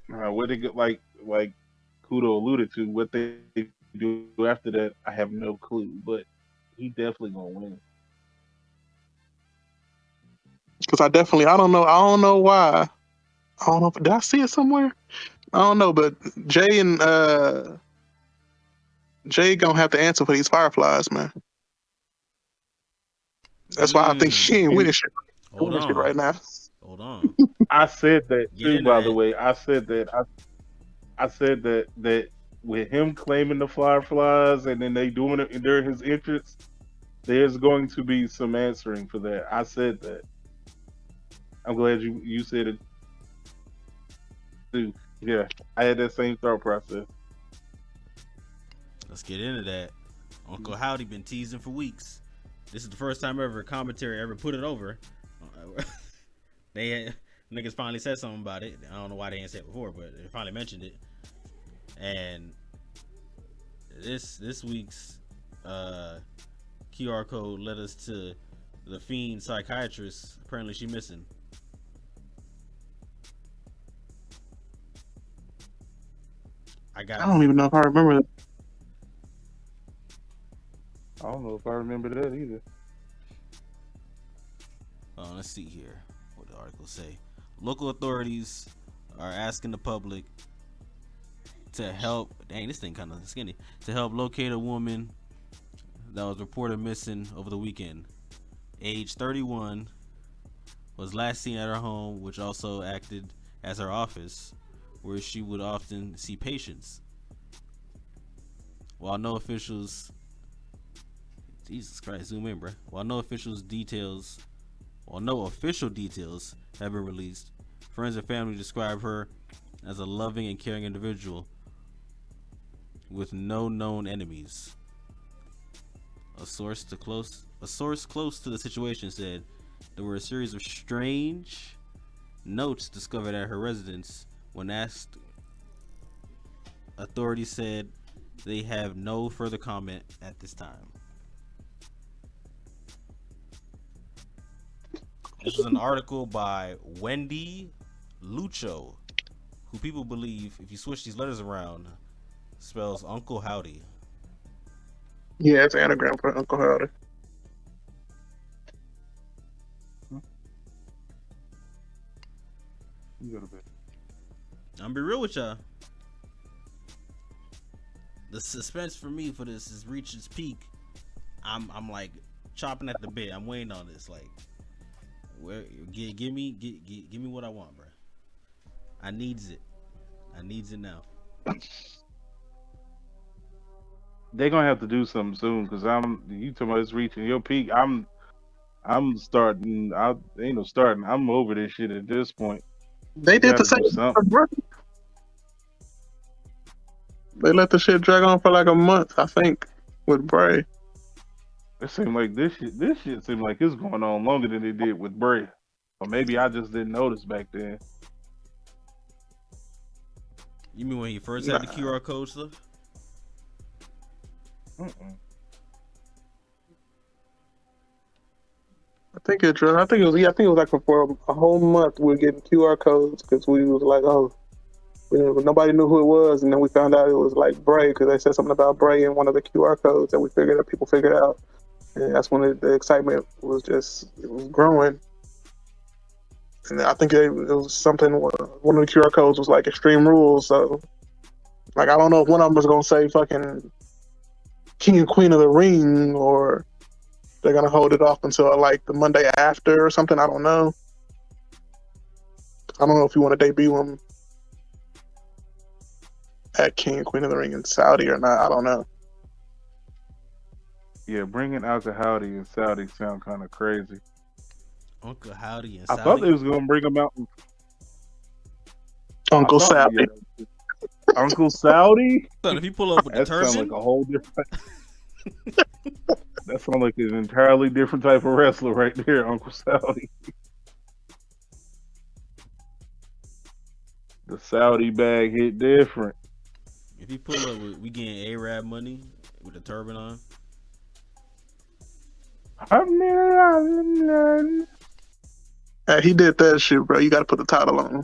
What they get like Kudo alluded to, what they do after that, I have no clue. But he definitely gonna win. Because I don't know why. I don't know. Did I see it somewhere? I don't know, but Jay and Jay gonna have to answer for these Fireflies, man. That's why I think he ain't Mm. And Hold winning shit on. right now. Hold on. I said that Get too, into by the that. way. I said that with him claiming the Fireflies and then they doing it during his entrance, there's going to be some answering for that. I said that. I'm glad you said it too. Yeah, I had that same thought process. Let's get into that. Uncle Howdy been teasing for weeks. This is the first time ever commentary ever put it over. They had, niggas finally said something about it. I don't know why they didn't say it before, but they finally mentioned it. And this week's QR code led us to the Fiend psychiatrist. Apparently, she missing. I I got. don't even know if I remember that. I don't know if I remember that either. Let's see here. What the article say? Local authorities are asking the public to help. Dang, this thing kind of skinny. To help locate a woman that was reported missing over the weekend. Age 31, was last seen at her home, which also acted as her office, where she would often see patients. While no officials, Jesus Christ, zoom in, bruh. While no official details have been released, friends and family describe her as a loving and caring individual with no known enemies. A source close to the situation said there were a series of strange notes discovered at her residence. When asked, authorities said they have no further comment at this time. This is an article by Wendy Lucho, who people believe, if you switch these letters around, spells Uncle Howdy. Yeah, it's an anagram for Uncle Howdy. You gotta bet. I'm gonna be real with y'all. The suspense for me for this is reached its peak. I'm like chopping at the bit. I'm waiting on this. Like, where give me what I want, bro. I needs it. I needs it now. They're gonna have to do something soon because you talking about it's reaching your peak. I'm starting. I ain't no starting. I'm over this shit at this point. They They did got the to do same. something. They let the shit drag on for like a month, I think, with Bray. It seemed like this shit seemed like it's going on longer than it did with Bray. Or maybe I just didn't notice back then. You mean when he first had the Nah, QR code stuff? Mm-mm. I think it. I think it was. Yeah, I think it was like for a whole month we were getting QR codes because we was like, oh, nobody knew who it was, and then we found out it was like Bray because they said something about Bray in one of the QR codes that we figured out. People figured out, and that's when the excitement was it was growing. And I think it was something. One of the QR codes was like Extreme Rules. So, like, I don't know if one of them was gonna say fucking King and Queen of the Ring, or they're gonna hold it off until like the Monday after or something. I don't know. I don't know if you want to debut him at King and Queen of the Ring in Saudi or not. I don't know. Yeah, bringing Alka Howdy and Saudi sound kind of crazy. Uncle Howdy and I thought Saudi. they was gonna bring him out. Uncle I thought, Sally. yeah, Uncle Saudi. So if you pull up with the That sounds like turban, a whole different. That sounds like an entirely different type of wrestler right there, Uncle Saudi. The Saudi bag hit different. if you pull up with we getting Arab money with the turban on. Hey, he did that shit, bro. You got to put the title on him.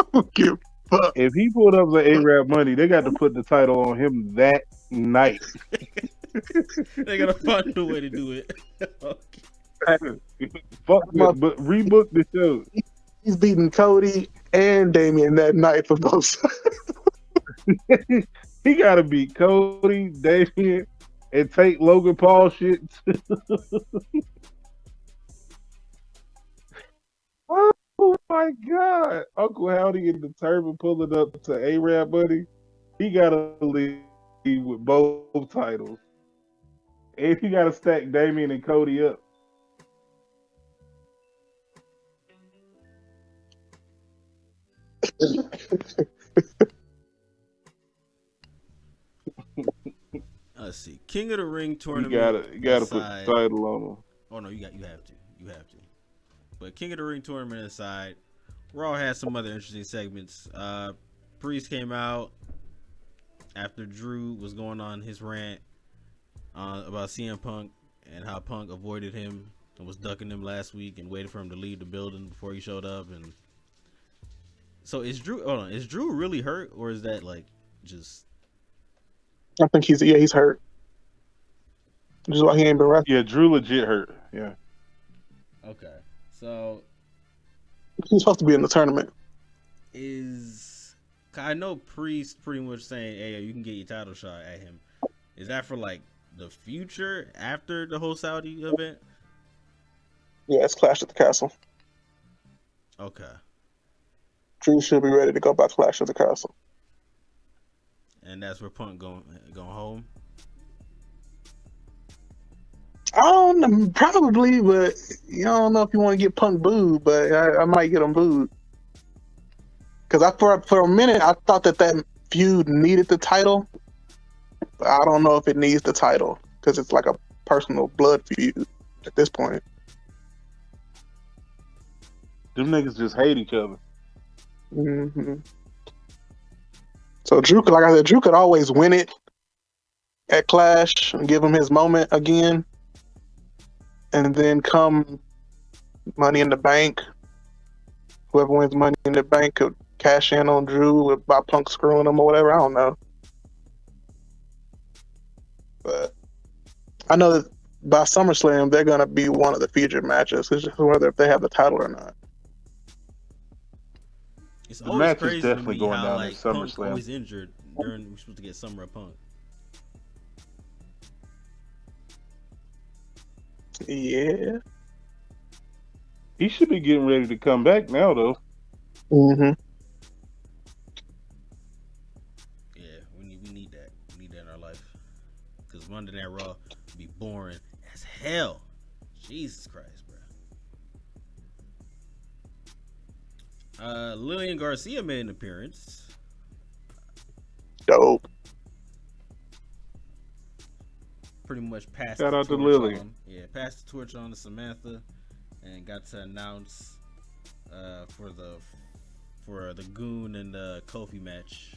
I don't give a fuck. If he pulled up the Arab money, they got to put the title on him that night. They gotta find a way to do it. Okay. Fuck it, but rebook the show. He's beating Cody and Damian that night for both sides. He got to beat Cody, Damian, and take Logan Paul shit. Oh my God. Uncle Howdy in the turban pulling up to Arab buddy. He got to leave with both titles. And he got to stack Damian and Cody up. Let's see. King of the Ring You tournament. gotta put the title on him. Oh no, you have to. But King of the Ring tournament aside, Raw had some other interesting segments. Priest came out after Drew was going on his rant about CM Punk and how Punk avoided him and was ducking him last week and waited for him to leave the building before he showed up. And so is Drew really hurt, or is that like just? I think he's hurt. Which is why he ain't been wrestling. Yeah, Drew legit hurt. Yeah. Okay, so He's supposed to be in the tournament. I know Priest pretty much saying, "Hey, you can get your title shot at him." Is that for like the future after the whole Saudi event? Yeah, it's Clash at the Castle. Okay, Drew should be ready to go by Clash at the Castle. and that's where Punk going home. I don't know, probably, but you don't know if you want to get Punk booed, but I might get him booed. Because for a minute, I thought that feud needed the title. But I don't know if it needs the title because it's like a personal blood feud at this point. Them niggas just hate each other. Mm-hmm. So Drew, like I said, Drew could always win it at Clash and give him his moment again. And then come Money in the Bank, whoever wins Money in the Bank could cash in on Drew by Punk screwing him or whatever. I don't know. But I know that by SummerSlam, they're going to be one of the featured matches. It's just whether if they have the title or not. It's The always match is crazy to definitely me going how down like at Punk's SummerSlam. always injured during we're supposed to get Summer of Punk. Yeah. He should be getting ready to come back now, though. Mm-hmm. Yeah, we need that. We need that in our life. Because Monday Night Raw would be boring as hell. Jesus Christ, bro. Lillian Garcia made an appearance. Dope. Pretty much passed Shout the out to torch Lily. on. Yeah, passed the torch on to Samantha and got to announce for the Goon and the Kofi match.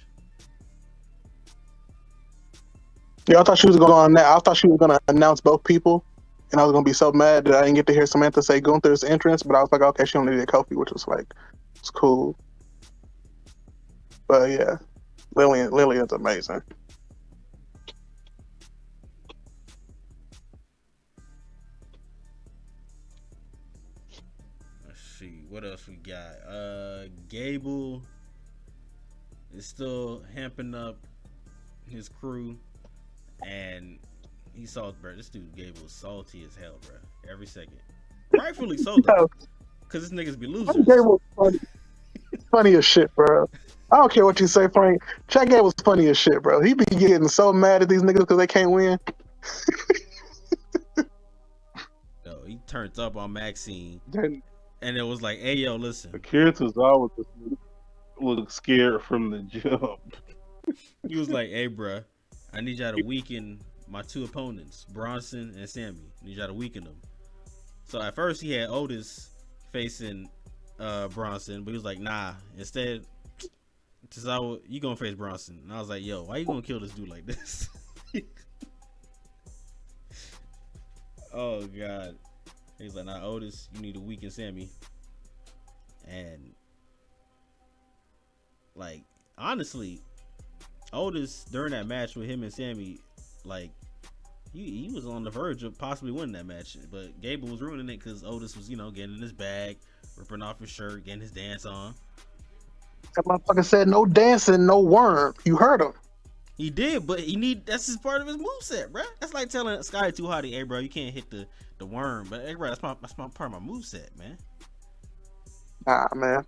Yeah, I thought she was going to announce both people, and I was going to be so mad that I didn't get to hear Samantha say Gunther's entrance. But I was like, okay, she only did Kofi, which was like, it's cool. But yeah, Lillian's amazing. Let's see what else we got. Gable is still hamping up his crew, and he salty, bro. This dude Gable is salty as hell, bro. Every second, rightfully so, though, because this niggas be losers. Gable's funny. Funny as shit, bro. I don't care what you say, Frank. Chad Gable's funny as shit, bro. He be getting so mad at these niggas because they can't win. turned up on Maxine, Then and it was like, "Hey, yo, listen." Akira Tozawa just looked scared from the jump. He was like, "Hey, bruh, I need y'all to weaken my two opponents, Bronson and Sammy. I need y'all to weaken them." So at first he had Otis facing Bronson, but he was like, "Nah, instead, Tozawa, you gonna face Bronson." And I was like, "Yo, why you gonna kill this dude like this?" Oh God. He's like, "Nah, Otis, you need to weaken Sammy." And like, honestly, Otis during that match with him and Sammy, like, he was on the verge of possibly winning that match, but Gable was ruining it because Otis was, getting in his bag, ripping off his shirt, getting his dance on. That motherfucker said no dancing, no worm. You heard him. He did, but that's his part of his moveset, bro. That's like telling Sky Too Hotty, "Hey, bro, you can't hit the worm," but hey, bro, that's my part of my moveset, man. Nah, man.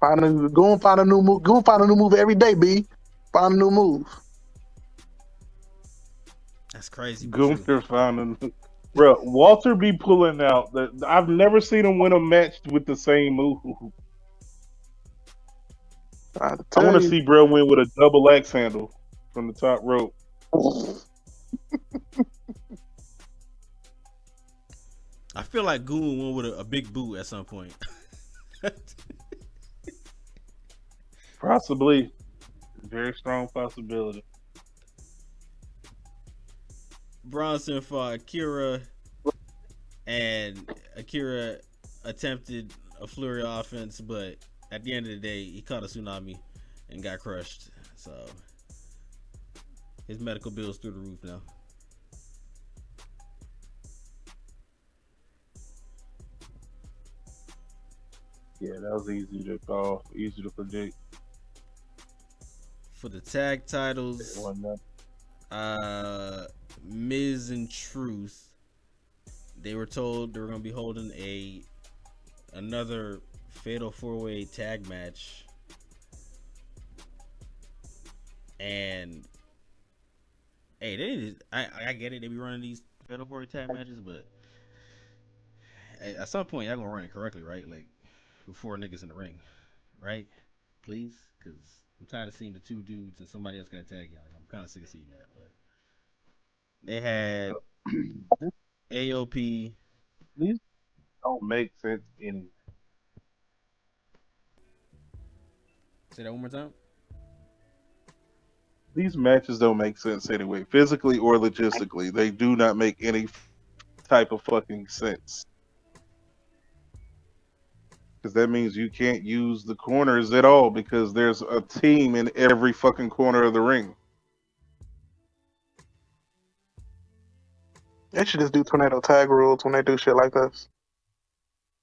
Go and find a new move. Go and find a new move every day, B. Find a new move. That's crazy. Gunther found a bro. Walter be pulling out that I've never seen him win a match with the same move. I want to see bro win with a double axe handle from the top rope. I feel like Goon won with a big boot at some point. Possibly. Very strong possibility. Bronson fought Akira, and Akira attempted a flurry offense, but at the end of the day, he caught a tsunami and got crushed. So his medical bill's through the roof now. Yeah, that was easy to call, easy to predict. For the tag titles, Miz and Truth, they were told they were going to be holding another fatal 4-way tag match, and hey, I get it, they be running these fatal 4-way tag matches, but at some point y'all gonna run it correctly, right? Like, with 4 niggas in the ring, right? Please, because I'm tired of seeing the 2 dudes and somebody else got to tag y'all. I'm kind of sick of seeing that. But they had AOP. These don't make sense anyway. Say that one more time. These matches don't make sense anyway, physically or logistically. They do not make any type of fucking sense. Because that means you can't use the corners at all because there's a team in every fucking corner of the ring. They should just do tornado tag rules when they do shit like this.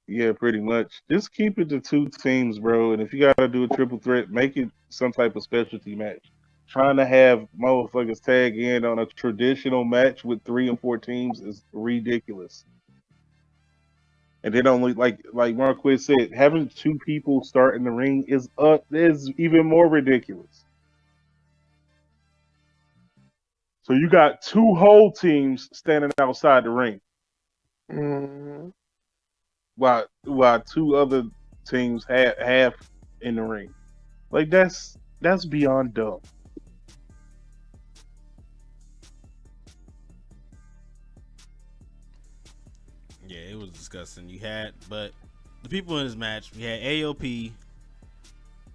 Yeah, pretty much. Just keep it to 2 teams, bro. And if you gotta do a triple threat, make it some type of specialty match. Trying to have motherfuckers tag in on a traditional match with 3 and 4 teams is ridiculous. And then only like Marquez said, having 2 people start in the ring is even more ridiculous. So you got 2 whole teams standing outside the ring, while 2 other teams half in the ring. Like that's beyond dumb. Yeah, it was disgusting. But the people in this match, we had AOP,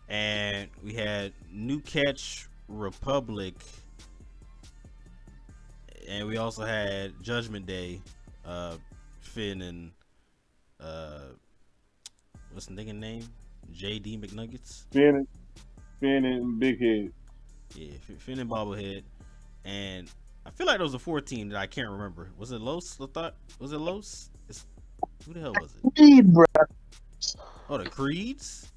and we had New Catch Republic, and we also had Judgment Day, Finn and what's the nigga name? JD McNuggets. Finn and Big Head. Yeah, Finn and Bobblehead, and I feel like there was a 4th team that I can't remember. Was it Los? Was it Los? Who the hell was it? Creed, bro. Oh, the Creeds?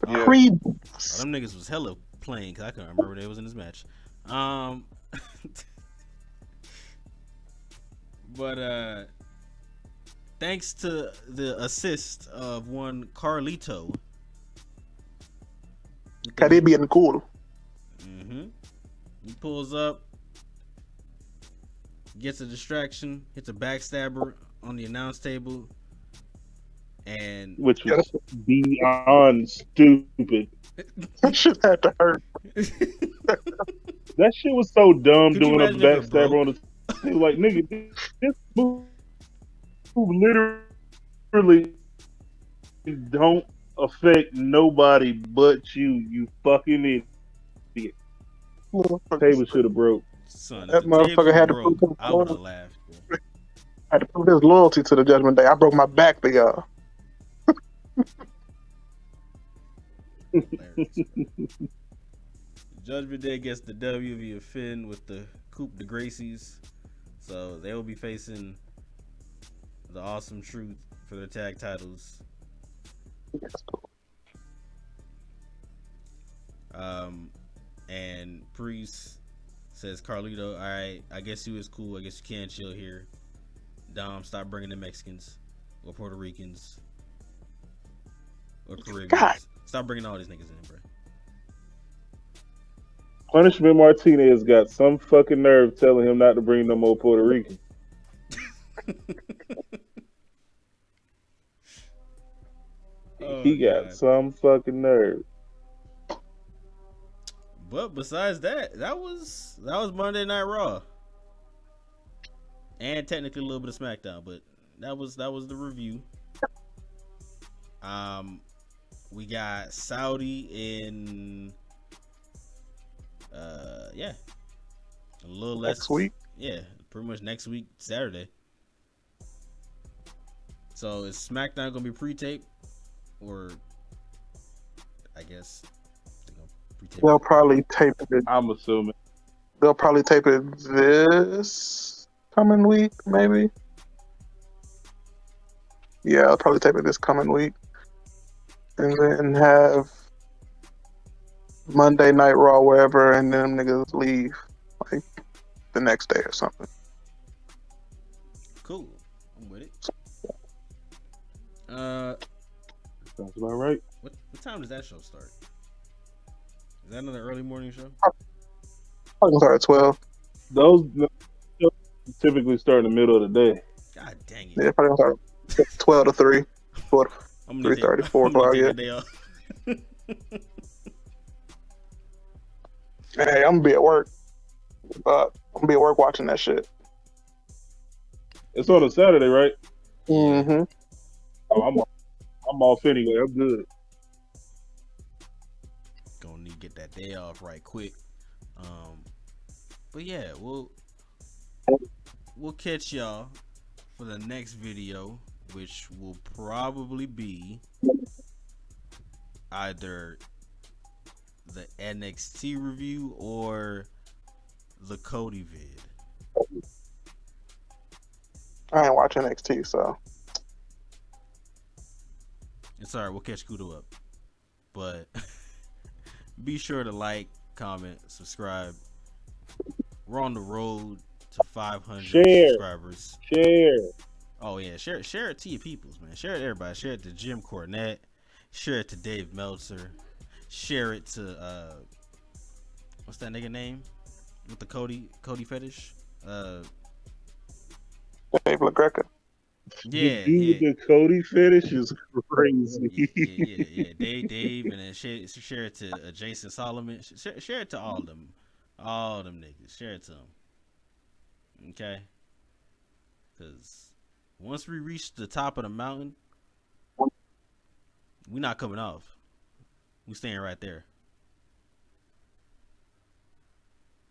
Yeah. Creed. Oh, them niggas was hella playing because I couldn't remember they was in this match. But thanks to the assist of one Carlito. Caribbean cool. He pulls up, gets a distraction, hits a backstabber on the announce table, and which was beyond stupid. That shit had to hurt. That shit was so dumb. Could you Doing a imagine if it backstabber broke? on the table, like nigga, this move literally don't affect nobody but you. You fucking idiot. Table should have broke. Son, if That the motherfucker table had to prove broke, his I would loyalty. have laughed. Bro. Had to prove his loyalty to the Judgment Day. I broke my back for y'all. Hilarious, bro. Judgment Day gets the W via Finn with the Coupe de Gracies. So they will be facing the Awesome Truth for their tag titles. That's cool. And Priest says, Carlito, alright, I guess you is cool. I guess you can chill here. Dom, stop bringing the Mexicans or Puerto Ricans or Caribbeans. God. Stop bringing all these niggas in, bro. Punishment Martinez got some fucking nerve telling him not to bring no more Puerto Rican. He got some fucking nerve. But besides that, that was Monday Night Raw, and technically a little bit of SmackDown, but that was the review. We got Saudi in a little less Next week? Yeah, pretty much next week, Saturday. So is SmackDown gonna be pre-taped, or I guess They'll probably tape it. I'm assuming. They'll probably tape it this coming week, maybe. Yeah, I'll probably tape it this coming week, and then have Monday Night Raw wherever, and then niggas leave like the next day or something. Cool, I'm with it. Sounds about right. What time does that show start? Is that another early morning show? Probably gonna start at 12. Those typically start in the middle of the day. God dang it! Yeah, probably gonna start 12 to 3, 3:30, 4 o'clock. Yeah. Day off. Hey, I'm gonna be at work. I'm gonna be at work watching that shit. It's on a Saturday, right? Mm-hmm. Oh, I'm off anyway. I'm good. Gonna need to get that day off right quick. But yeah, we'll catch y'all for the next video, which will probably be either the NXT review or the Cody vid. I ain't watching NXT, so It's alright, we'll catch Kudo up. But be sure to like, comment, subscribe. We're on the road to 500 subscribers. Share. Oh yeah, share it to your peoples, man. Share it to everybody. Share it to Jim Cornette. Share it to Dave Meltzer. Share it to what's that nigga name with the Cody fetish? Dave LaGreca. Yeah, The dude with the Cody fetish is crazy. yeah. Dave, and then share it to Jason Solomon. Share it to all them niggas. Share it to them. Okay, because once we reach the top of the mountain, we're not coming off. We staying right there.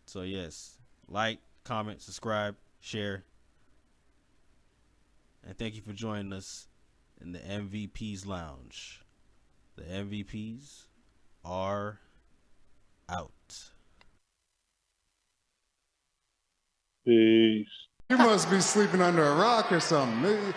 So yes, like, comment, subscribe, share. And thank you for joining us in the MVP's Lounge. The MVPs are out. Peace. You must be sleeping under a rock or something.